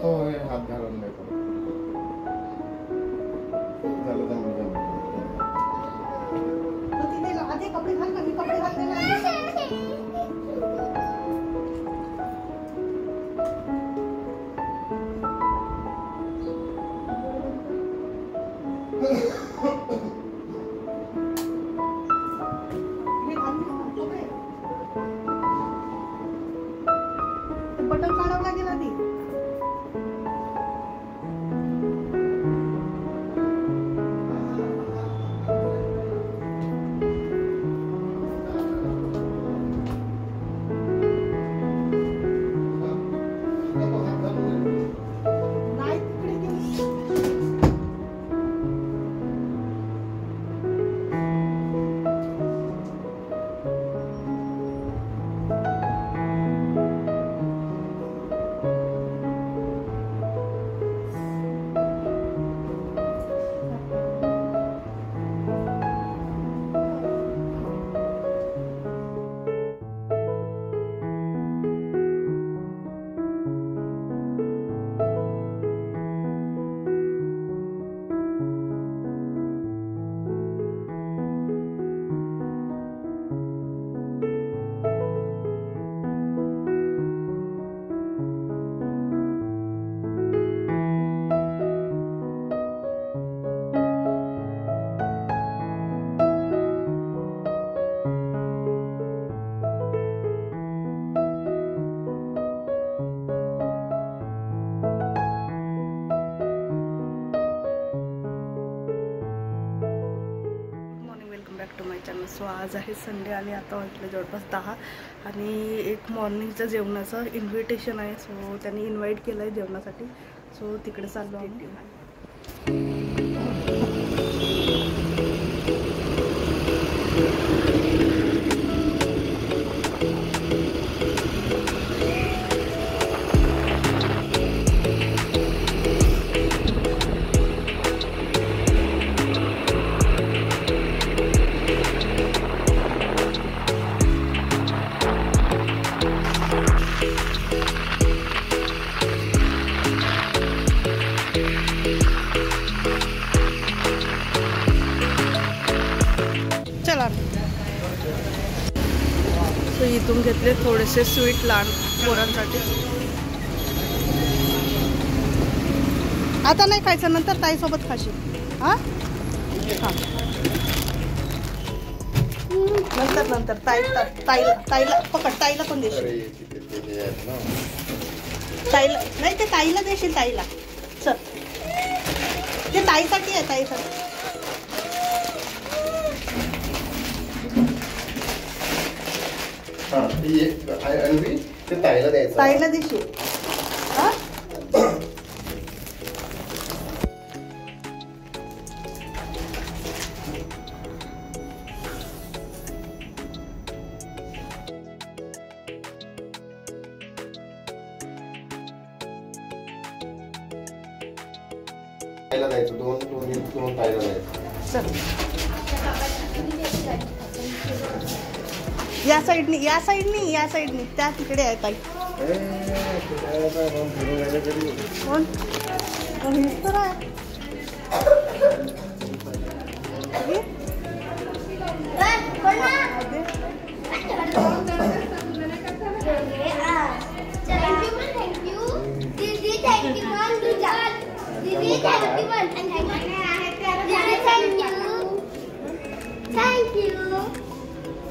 नको हे हात घालून नाही करत. झालं जमलं जमलं. आधी कपडे घाल ना, मी कपडे घालते ना. बटन काढावं लागेल आधी. सो आज आहे संडे आणि आता वाजले जवळपास 10 आणि एक मॉर्निंगचं जेवणाचं इन्व्हिटेशन आहे. सो त्यांनी इन्व्हाइट केलं आहे जेवणासाठी. सो तिकडे चाललो आम्ही. सो इथून घेतले थोडेसे स्वीट लहान पोरांसाठी. आता नाही खायचं, नंतर ताईसोबत खाशील. हां हां नंतर नंतर ताईला पकड. ताईला पण देशील. ताईला नाही, ते ताईला देशील. ताईला चल, ते ताईसाठी आहे. ताईसाठी ताईला द्यायचं. ताईला देशील. ताईला द्यायचं. दोन ताईला द्यायचं. चल या साईडनी, या साईडनी, या साईडनी. त्या तिकडे आहे ताई. कोण हेच तर आहे.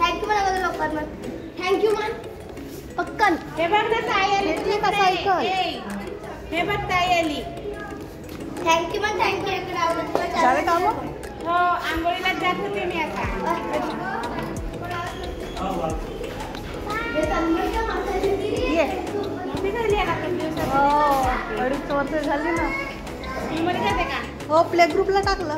थँक्यू मला लोकांना. थँक्यू मन पक्कन. हे बघ ना ताई आली. हे बघ ताई आली. थँक्यू मन. थँक्यू. इकडे आवडत झालं काम. हो आंघोळीला जात होते मी आता. ये मोठी झाली आहे ना. हो 2.5 वर्ष झाली ना. मध्ये जाते का? हो प्ले ग्रुपला टाकलं.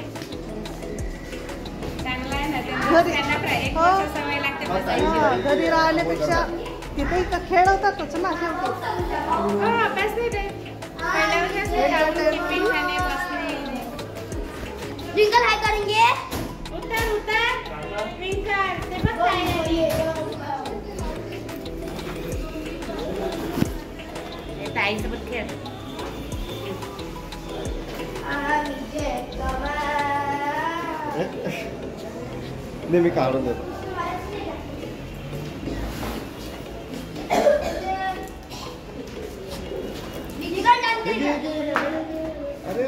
चांगला आहे ना. घरी एक वर्ष सवय लागते बसायची. घरी राहण्यापेक्षा तिथे खेळवतातच ना. अभ्यास नाही रे. ट्विंकल हाय करेंगे. उतर उतर ट्विंकल. ते बघ ताई सोबत खेळ. नाही मी काढून देतो. अरे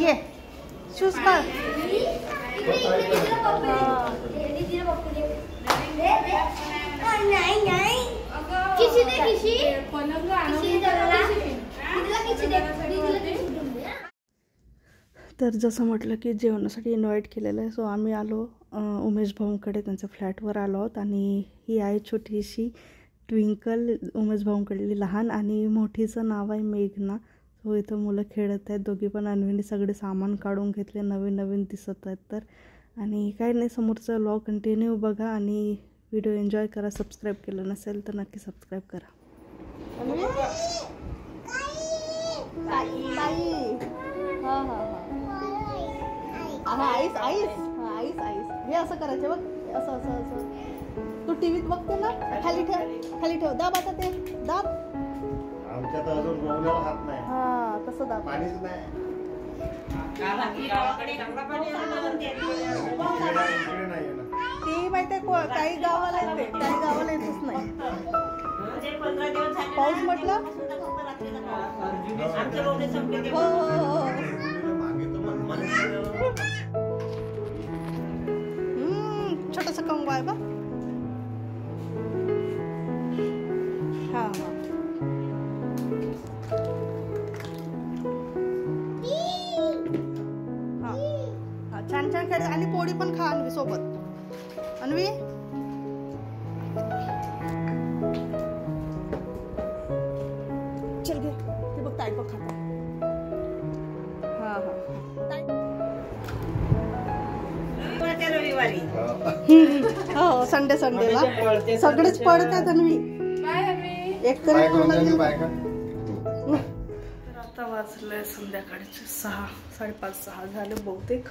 ये शूज काढ. तर जसं म्हटलं की जेवणासाठी इन्व्हाइट केलेलं आहे. सो आम्ही आलो उमेश भाऊंकडे, त्यांच्या फ्लॅटवर आलो आहोत. आणि ही आहे छोटीशी ट्विंकल, उमेश भाऊंकडली लहान, आणि मोठीचं नाव आहे मेघना. सो इथं मुलं खेळत आहेत दोघी पण. अन्वीने सगळे सामान काढून घेतले, नवीन नवीन दिसत आहेत तर. आणि काही नाही, समोरचा व्लॉग कंटिन्यू बघा आणि व्हिडिओ एन्जॉय करा. सबस्क्राईब केलं नसेल तर नक्की सबस्क्राईब करा. आईस आईस आईस आईस हे असं करायचं बघ, असं असं असं. तू टीव्हीत बघते ना, खाली ठेव, खाली ठेव. दाब आता ते दाब. आमच्यात अजून रोवण्याला हात नाही. हा तसं दाब. पाणीच नाही. ती माहितीये काही गावाला येते, काही गावाला येतच नाही. पाऊस म्हटलं हो छोटंसं कंगवा आहे बा. हा हा हा छान छान खेळ. आणि पोळी पण खा अन्वी सोबत. अन्वी चल घे, ते बघ ताई बघ खाता. हा हा रविवारी हो संडेला सगळेच पडतात. अन्वी एक तरी आता वाजले संध्याकाळचे 6:30-6:30 झाले बहुतेक.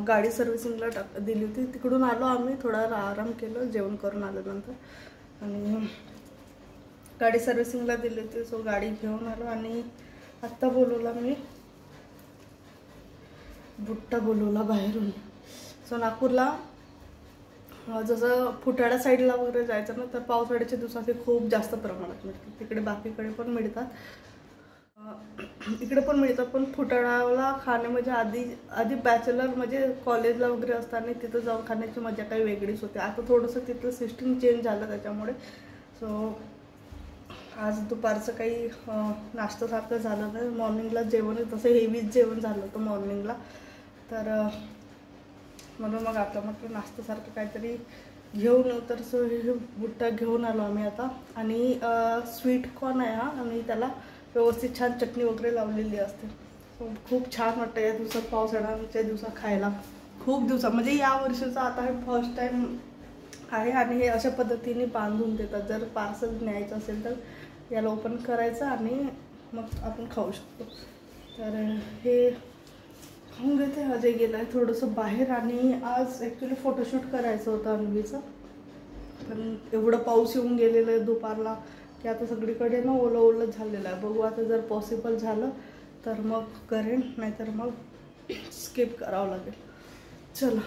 गाडी सर्व्हिसिंगला दिली होती, तिकडून आलो आम्ही. थोडा आराम केलं जेवण करून आल्यानंतर. आणि गाडी सर्व्हिसिंगला दिली होती, सो गाडी घेऊन आलो. आणि आत्ता बोलवला मी बुट्टा बोलवला बाहेरून. सो नागपूरला जसं फुटाळा साईडला वगैरे जायचं ना, तर पावसाळ्याच्या दिवसात हे खूप जास्त प्रमाणात मिळतात. तिकडे बाकीकडे पण मिळतात, इकडे पण मिळतात. पण फुटाळाला खाणे म्हणजे आधी बॅचलर म्हणजे कॉलेजला वगैरे असताना तिथं जाऊन खाण्याची मजा काही वेगळीच होती. आता थोडंसं तिथलं सिस्टीम चेंज झालं त्याच्यामुळे. सो आज दुपारचं काही नाश्त्यासारखं झालं नाही. मॉर्निंगला जेवण तसं हेवीच जेवण झालं होतं मॉर्निंगला. तर म्हणून मग आता म्हटलं नाश्त्यासारखं काहीतरी घेऊन. तर सो हे बुट्टा घेऊन आलो आम्ही आता. आणि स्वीट कॉर्न आहे हा, आणि त्याला व्यवस्थित छान चटणी वगैरे लावलेली असते. सो खूप छान वाटतं या दिवसात, पावसाळ्याच्या दिवसात खायला. खूप दिवसात म्हणजे या वर्षीचा आता हे फर्स्ट टाईम आहे. आणि हे अशा पद्धतीने बांधून देतात. जर पार्सल न्यायचं असेल तर याला ओपन करायचं आणि मग आपण खाऊ शकतो. तर हे खाऊन घेते. अजय गेला आहे थोडंसं बाहेर. आणि आज ॲक्च्युली फोटोशूट करायचं होतं अन्वीचं, पण एवढं पाऊस येऊन गेलेलं आहे दुपारला की आता सगळीकडे ना ओलं ओलं झालेलं आहे. बघू आता जर पॉसिबल झालं तर मग करेन, नाहीतर मग स्किप करावं लागेल. चला.